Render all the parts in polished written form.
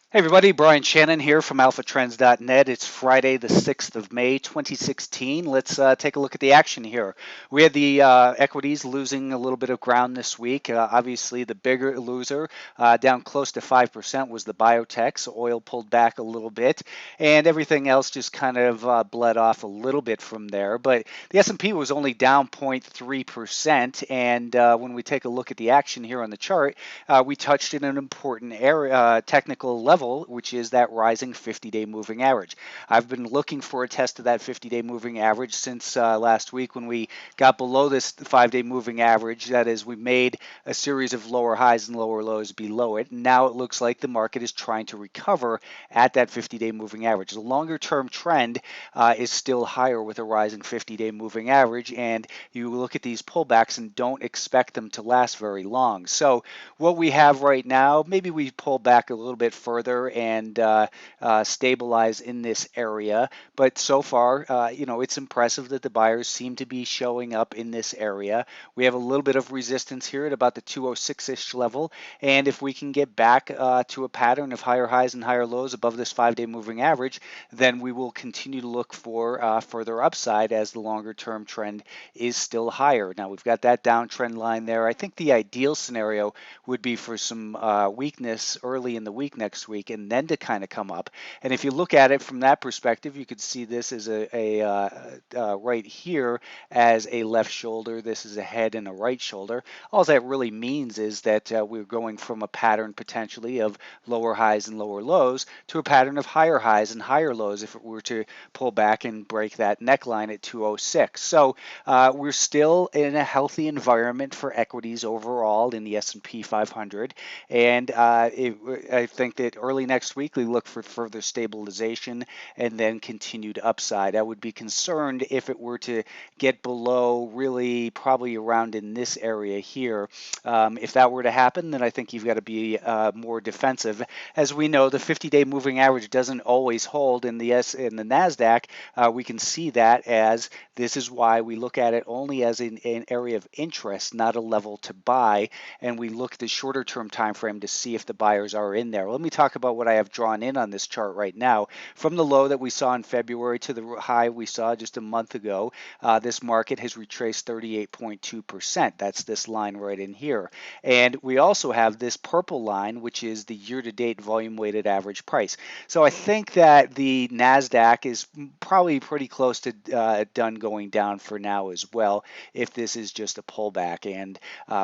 Hey everybody, Brian Shannon here from alphatrends.net. It's Friday, the 6th of May, 2016. Let's take a look at the action here. We had the equities losing a little bit of ground this week. Obviously, the bigger loser, down close to 5%, was the biotechs. Oil pulled back a little bit, and everything else just kind of bled off a little bit from there. But the S&P was only down 0.3%, and when we take a look at the action here on the chart, we touched in an important area, technical level, which is that rising 50-day moving average. I've been looking for a test of that 50-day moving average since last week when we got below this 5-day moving average. That is, we made a series of lower highs and lower lows below it. Now it looks like the market is trying to recover at that 50-day moving average. The longer-term trend is still higher with a rising 50-day moving average, and you look at these pullbacks and don't expect them to last very long. So what we have right now, maybe we pull back a little bit further and stabilize in this area. But so far, it's impressive that the buyers seem to be showing up in this area. We have a little bit of resistance here at about the 206-ish level. And if we can get back to a pattern of higher highs and higher lows above this 5-day moving average, then we will continue to look for further upside as the longer term trend is still higher. Now we've got that downtrend line there. I think the ideal scenario would be for some weakness early in the week next week and then to kind of come up. And if you look at it from that perspective, you could see this as right here as a left shoulder. This is a head and a right shoulder. All that really means is that we're going from a pattern potentially of lower highs and lower lows to a pattern of higher highs and higher lows if it were to pull back and break that neckline at 206. So we're still in a healthy environment for equities overall in the S&P 500, and I think that early next week we look for further stabilization and then continued upside. I would be concerned if it were to get below really probably around in this area here. If that were to happen, then I think you've got to be more defensive. As we know, the 50-day moving average doesn't always hold in the Nasdaq. We can see that as this is why we look at it only as an area of interest, not a level to buy, and we look at the shorter term time frame to see if the buyers are in there. Let me talk about what I have drawn in on this chart right now. From the low that we saw in February to the high we saw just a month ago, this market has retraced 38.2%. That's this line right in here. And we also have this purple line, which is the year-to-date volume-weighted average price. So I think that the NASDAQ is probably pretty close to done going down for now as well, if this is just a pullback. And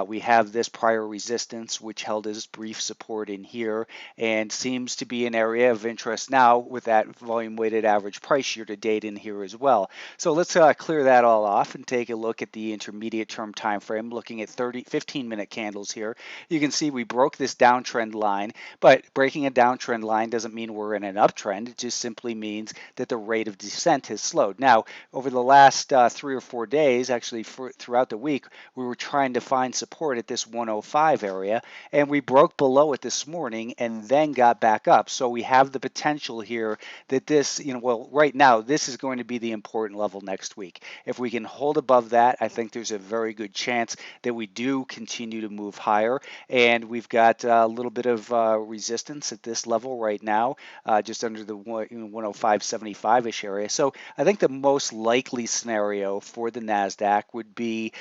we have this prior resistance, which held as brief support in here and seems to be an area of interest now with that volume-weighted average price year-to-date in here as well. So let's clear that all off and take a look at the intermediate term time frame, looking at 15-minute candles here. You can see we broke this downtrend line, but breaking a downtrend line doesn't mean we're in an uptrend. It just simply means that the rate of descent has slowed. Now, over the last 3 or 4 days, actually throughout the week, we were trying to find support at this 105 area, and we broke below it this morning and then got back up. So we have the potential here that this, well, right now, this is going to be the important level next week. If we can hold above that, I think there's a very good chance that we do continue to move higher. And we've got a little bit of resistance at this level right now, just under the 105.75-ish area. So I think the most likely scenario for the NASDAQ would be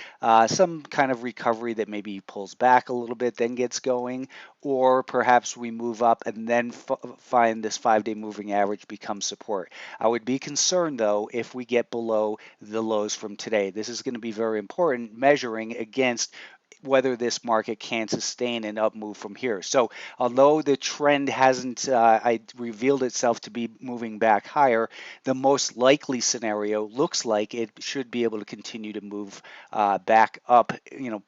some kind of recovery that maybe pulls back a little bit, then gets going, or perhaps we move up and then find this 5-day moving average become support. I would be concerned, though, if we get below the lows from today. This is going to be very important, measuring against whether this market can sustain an up move from here. So although the trend hasn't revealed itself to be moving back higher, the most likely scenario looks like it should be able to continue to move back up,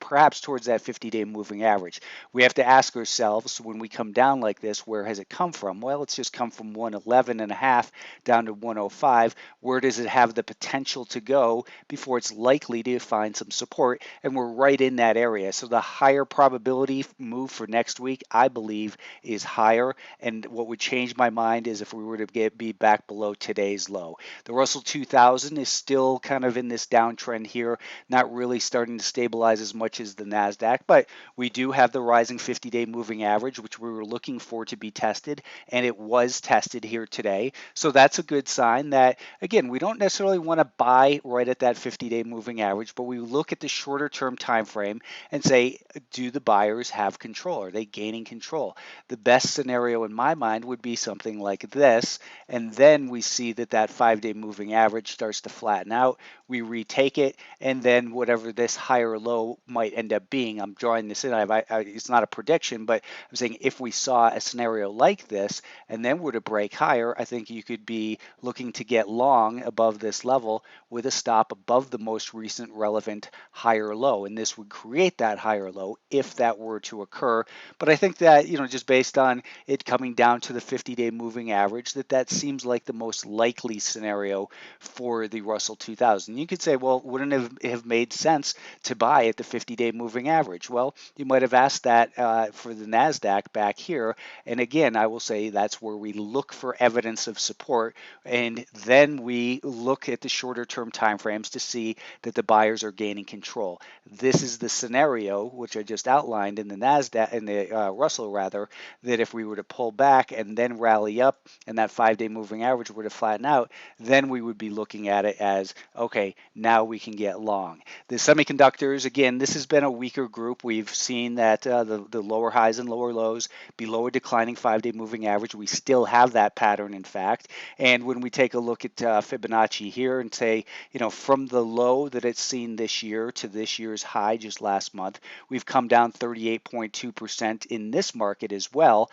perhaps towards that 50-day moving average. We have to ask ourselves, when we come down like this, where has it come from? Well, it's just come from 111.5 down to 105. Where does it have the potential to go before it's likely to find some support? And we're right in that area. area. So the higher probability move for next week, I believe, is higher. And what would change my mind is if we were to be back below today's low. The Russell 2000 is still kind of in this downtrend here, not really starting to stabilize as much as the NASDAQ, but we do have the rising 50-day moving average, which we were looking for to be tested, and it was tested here today. So that's a good sign that, again, we don't necessarily want to buy right at that 50-day moving average, but we look at the shorter term time frame and say, do the buyers have control? Are they gaining control? The best scenario in my mind would be something like this, and then we see that that 5-day moving average starts to flatten out. We retake it, and then whatever this higher low might end up being, I'm drawing this in. It's not a prediction, but I'm saying if we saw a scenario like this and then were to break higher, I think you could be looking to get long above this level with a stop above the most recent relevant higher low, and this would create that higher low if that were to occur. But I think that, just based on it coming down to the 50-day moving average, that seems like the most likely scenario for the Russell 2000. You could say, well, wouldn't it have made sense to buy at the 50-day moving average? Well, you might have asked that for the NASDAQ back here. And again, I will say that's where we look for evidence of support, and then we look at the shorter term timeframes to see that the buyers are gaining control. This is the scenario which I just outlined in the NASDAQ, in the Russell rather, that if we were to pull back and then rally up and that 5-day moving average were to flatten out, then we would be looking at it as, okay, now we can get long. The semiconductors, again, this has been a weaker group. We've seen that the lower highs and lower lows below a declining 5-day moving average. We still have that pattern, in fact. And when we take a look at Fibonacci here and say, from the low that it's seen this year to this year's high just last month, we've come down 38.2% in this market as well,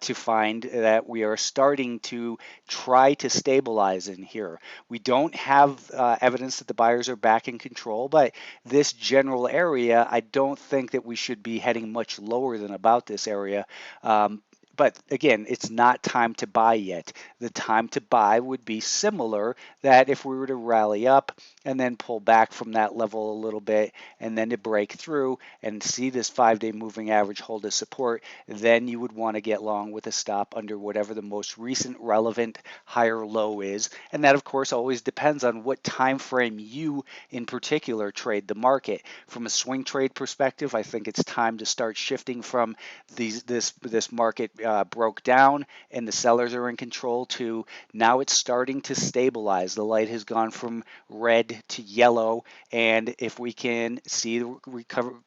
to find that we are starting to try to stabilize in here. We don't have evidence that the buyers are back in control, but this general area, I don't think that we should be heading much lower than about this area. But again, it's not time to buy yet. The time to buy would be similar, that if we were to rally up and then pull back from that level a little bit and then to break through and see this 5-day moving average hold as support, then you would want to get long with a stop under whatever the most recent relevant higher low is. And that, of course, always depends on what time frame you in particular trade the market. From a swing trade perspective, I think it's time to start shifting from this market broke down and the sellers are in control to now it's starting to stabilize. The light has gone from red to yellow, and if we can see the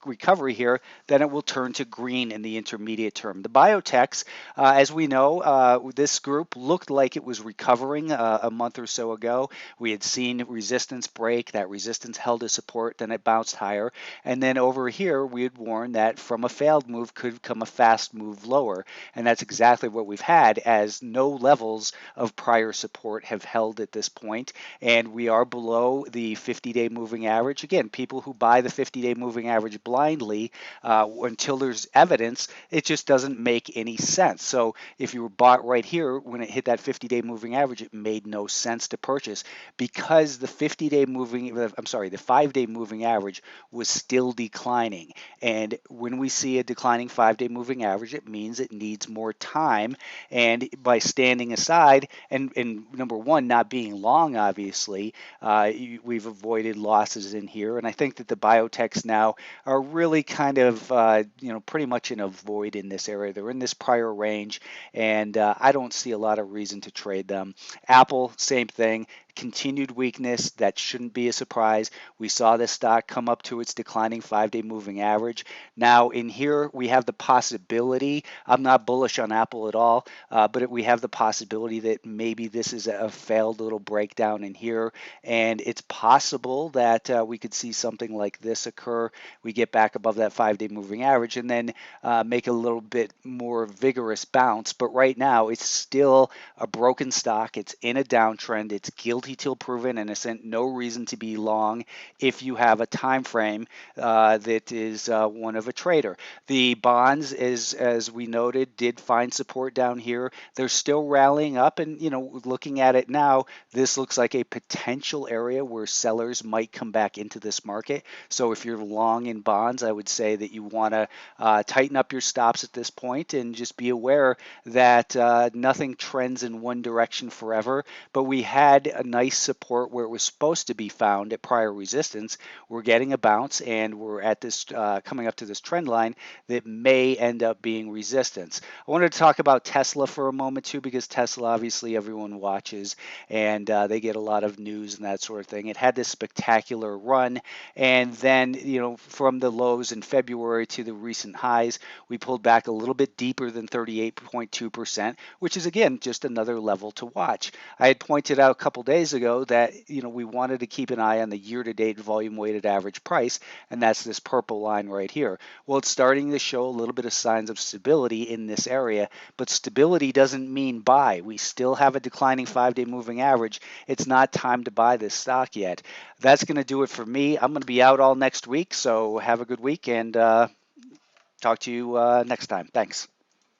recovery here, then it will turn to green in the intermediate term. The biotechs, as we know, this group looked like it was recovering a month or so ago. We had seen resistance break. That resistance held as support, then it bounced higher. And then over here, we had warned that from a failed move could come a fast move lower. And that's exactly what we've had, as no levels of prior support have held at this point. And we are below the 50-day moving average. Again, people who buy the 50-day moving average blindly until there's evidence, it just doesn't make any sense. So if you were bought right here when it hit that 50-day moving average, it made no sense to purchase, because the 5-day moving average was still declining. And when we see a declining 5-day moving average, it means it needs more time. And by standing aside and number one, not being long, obviously, we've avoided losses in here. And I think that the biotechs now are really kind of, pretty much in a void in this area. They're in this prior range, and I don't see a lot of reason to trade them. Apple, same thing. Continued weakness, that shouldn't be a surprise. We saw this stock come up to its declining 5-day moving average. Now in here we have the possibility, I'm not bullish on Apple at all, but we have the possibility that maybe this is a failed little breakdown in here, and it's possible that we could see something like this occur. We get back above that 5-day moving average and then make a little bit more vigorous bounce. But right now it's still a broken stock. It's in a downtrend. It's guilty multi-tool proven, innocent, no reason to be long if you have a time frame that is one of a trader. The bonds, as we noted, did find support down here. They're still rallying up, and looking at it now, this looks like a potential area where sellers might come back into this market. So if you're long in bonds, I would say that you want to tighten up your stops at this point and just be aware that nothing trends in one direction forever. But we had a nice support where it was supposed to be found at prior resistance. We're getting a bounce, and we're at this coming up to this trend line that may end up being resistance. I wanted to talk about Tesla for a moment too, because Tesla, obviously everyone watches, and they get a lot of news and that sort of thing. It had this spectacular run, and then from the lows in February to the recent highs, we pulled back a little bit deeper than 38.2%, which is again just another level to watch. I had pointed out a couple days ago that we wanted to keep an eye on the year-to-date volume weighted average price, and that's this purple line right here. Well, it's starting to show a little bit of signs of stability in this area, but stability doesn't mean buy. We still have a declining 5-day moving average. It's not time to buy this stock yet. That's going to do it for me. I'm going to be out all next week, so have a good week, and talk to you next time. Thanks.